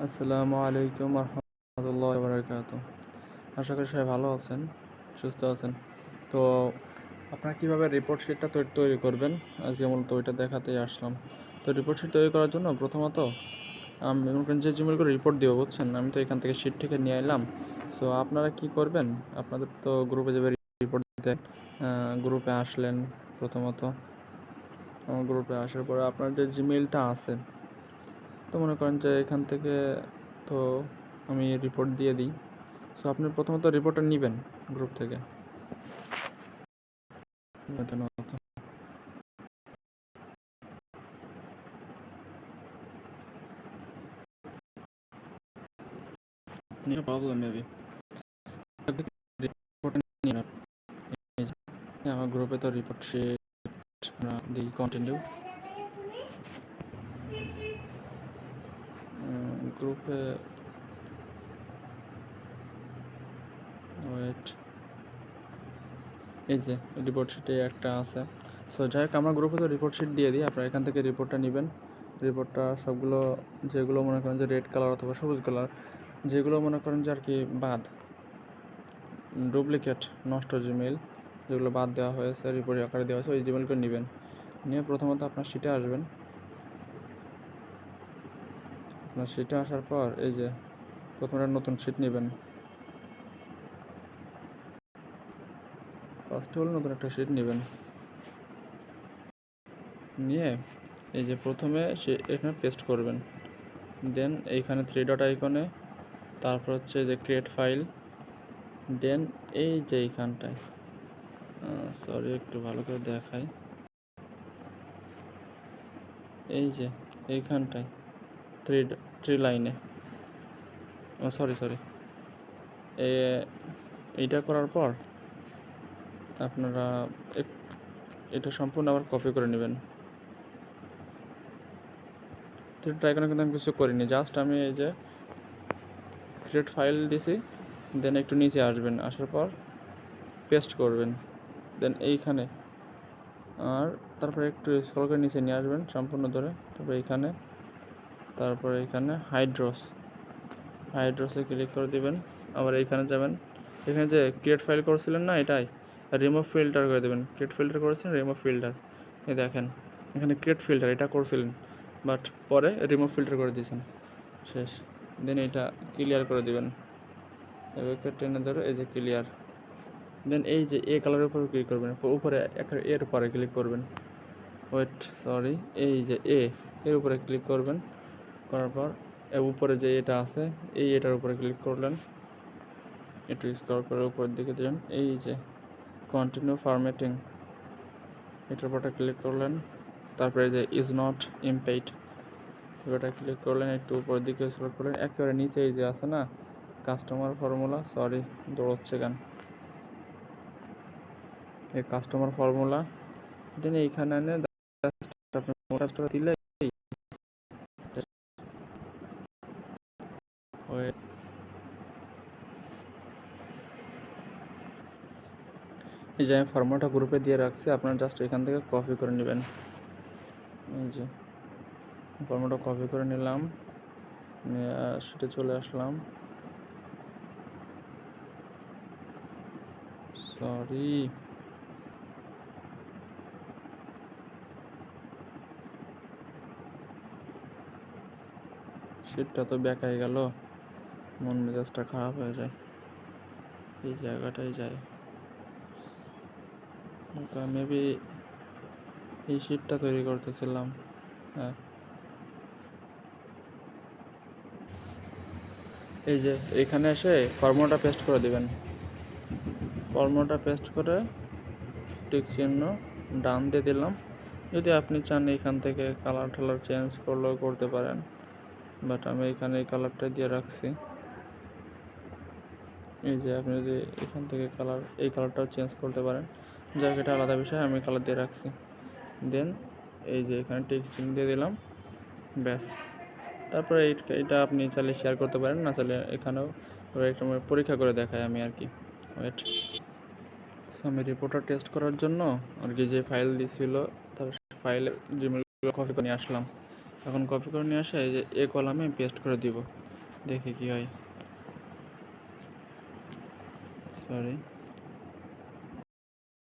আসসালামু আলাইকুম রহমতুল্লাহি ওয়া বারাকাতুহু। আশা করি সবাই ভালো আছেন, সুস্থ আছেন। তো আপনারা কীভাবে রিপোর্ট শিটটা তৈরি করবেন, আজকে মূলত ওইটা দেখাতেই আসলাম। তো রিপোর্ট শিট তৈরি করার জন্য প্রথমত আমি মনে করেন যে জিমেল করে রিপোর্ট দিব, বুঝছেন। আমি তো এখান থেকে শিট থেকে নিয়ে এলাম। সো আপনারা কি করবেন, আপনাদের তো গ্রুপে যাবে রিপোর্ট দিতে। গ্রুপে আসলেন প্রথমত। গ্রুপে আসার পরে আপনার যে জিমেইলটা আছে, তো মনে করেন যে এখান থেকে তো আমি রিপোর্ট দিয়ে দিই। সো আপনি প্রথমত রিপোর্টটা নেবেন গ্রুপ থেকে। প্রবলেম মেবি রিপোর্ট নিয়ে আমার গ্রুপে তো রিপোর্ট শিট দিই। কন্টিনিউ গ্রুপে ওয়েট, এই যে রিপোর্ট শিটে একটা আছে। সো যাই হোক, আমরা গ্রুপে তো রিপোর্ট শিট দিয়ে দিই। আপনারা এখান থেকে রিপোর্টটা নেবেন। রিপোর্টটা সবগুলো, যেগুলো মনে করেন যে রেড কালার অথবা সবুজ কালার, যেগুলো মনে করেন যে আর কি বাদ, ডুপ্লিকেট নষ্ট জিমেল, যেগুলো বাদ দেওয়া হয়েছে, রিপোর্ট আকারে দেওয়া হয়েছে, ওই জিমেলগুলো নেবেন। নিয়ে প্রথমত আপনার শিটে আসবেন। আপনার শিটে আসার পর এই যে প্রথমে নতুন শিট নেবেন। ফার্স্টে হলে নতুন একটা শিট নেবেন। নিয়ে এই যে প্রথমে এখানে পেস্ট করবেন। দেন এইখানে 3 ডট আইকনে, তারপর হচ্ছে যে ক্রিয়েট ফাইল, দেন এই যে এইখানটায়, সরি একটু ভালো করে দেখাই, এই যে এইখানটায় থ্রি লাইনে, সরি এইটা করার পর আপনারা এটা সম্পূর্ণ আবার কপি করে নেবেন। থ্রিটা আইকনে কিন্তু আমি কিছু করিনি, জাস্ট আমি এই যে ক্রিয়েট ফাইল দিছি। দেন একটু নিচে আসবেন, আসার পর পেস্ট করবেন। দেন এইখানে আর তারপরে একটু স্ক্রল করে নিচে নিয়ে আসবেন সম্পূর্ণ ধরে। তারপরে এইখানে হাইড্রোসে ক্লিক করে দিবেন। আবার এইখানে যাবেন, এখানে যে ক্রিয়েট ফাইল করেছিলেন না, এটাই রিমুভ ফিল্টার করে দেবেন। ক্রিয়েট ফিল্টার করেছেন, রিমুভ ফিল্টার, এই দেখেন এখানে ক্রিয়েট ফিল্টার এটা করছিলেন, বাট পরে রিমুভ ফিল্টার করে দিয়েছেন, শেষ। দেন এটা ক্লিয়ার করে দিবেন, এভাবে টেনে ধরে এই যে ক্লিয়ার। দেন এই যে এ কালারের উপর ক্লিক করবেন, উপরে এর উপরে ক্লিক করবেন। এই যে এর উপরে ক্লিক করবেন। করার পর উপরে যে এটা আছে, এটার উপরে ক্লিক করলেন, একটু স্ক্রল করে উপরের দিকে দিলেন। এই যে কন্টিনিউ ফরম্যাটিং, এটার উপরটা ক্লিক করলেন। তারপরে যে ইজ নট ইমপেইড, এটা ক্লিক করলেন, একটু উপরের দিকে স্ক্রল করলেন, একেবারে নিচে এই যে আছে না কাস্টমার ফর্মুলা, সরি দৌড়চ্ছে কেন, এই কাস্টমার ফর্মুলা। দেন এইখানে এনে দিলে এই যে আমি ফর্মুলাটা গ্রুপে দিয়ে রাখছি, আপনারা জাস্ট এখান থেকে কপি করে নেবেন। এই যে ফর্মুলাটা কপি করে নিলাম, সেটা চলে আসলাম। সরি, সিটটা তো বেঁকাই গেল, মন মেজাজটা খারাপ হয়ে যায় এই জায়গাটায় যায়। মেবি এই শিটটা তৈরি করতেছিলাম, হ্যাঁ। এই যে এইখানে এসে ফর্মুলাটা পেস্ট করে দিবেন। ফর্মুলাটা পেস্ট করে টিক চিহ্ন ডান দিয়ে দিলাম। যদি আপনি চান এখান থেকে কালার টালার চেঞ্জ করলেও করতে পারেন, বাট আমি এখানে এই কালারটা দিয়ে রাখছি। এই যে আপনি যদি এখান থেকে এই কালারটাও চেঞ্জ করতে পারেন, যাক এটা আলাদা বিষয়, আমি কালার দিয়ে রাখছি। দেন এই যে এখানে টিক চিহ্ন দিয়ে দিলাম, ব্যাস। তারপরে এটা আপনি চাইলে শেয়ার করতে পারেন, না চাইলে এখানেও পরীক্ষা করে দেখাই আমি আর কি। ওয়েট, আমি রিপোর্টার টেস্ট করার জন্য আর কি যে ফাইল দিছিল, তার ফাইলের জিমেলগুলো কপি করে নিয়ে আসলাম। এখন কপি করে নিয়ে আসে এই যে কলামে পেস্ট করে দিব। দেখি কি হয়। সরি।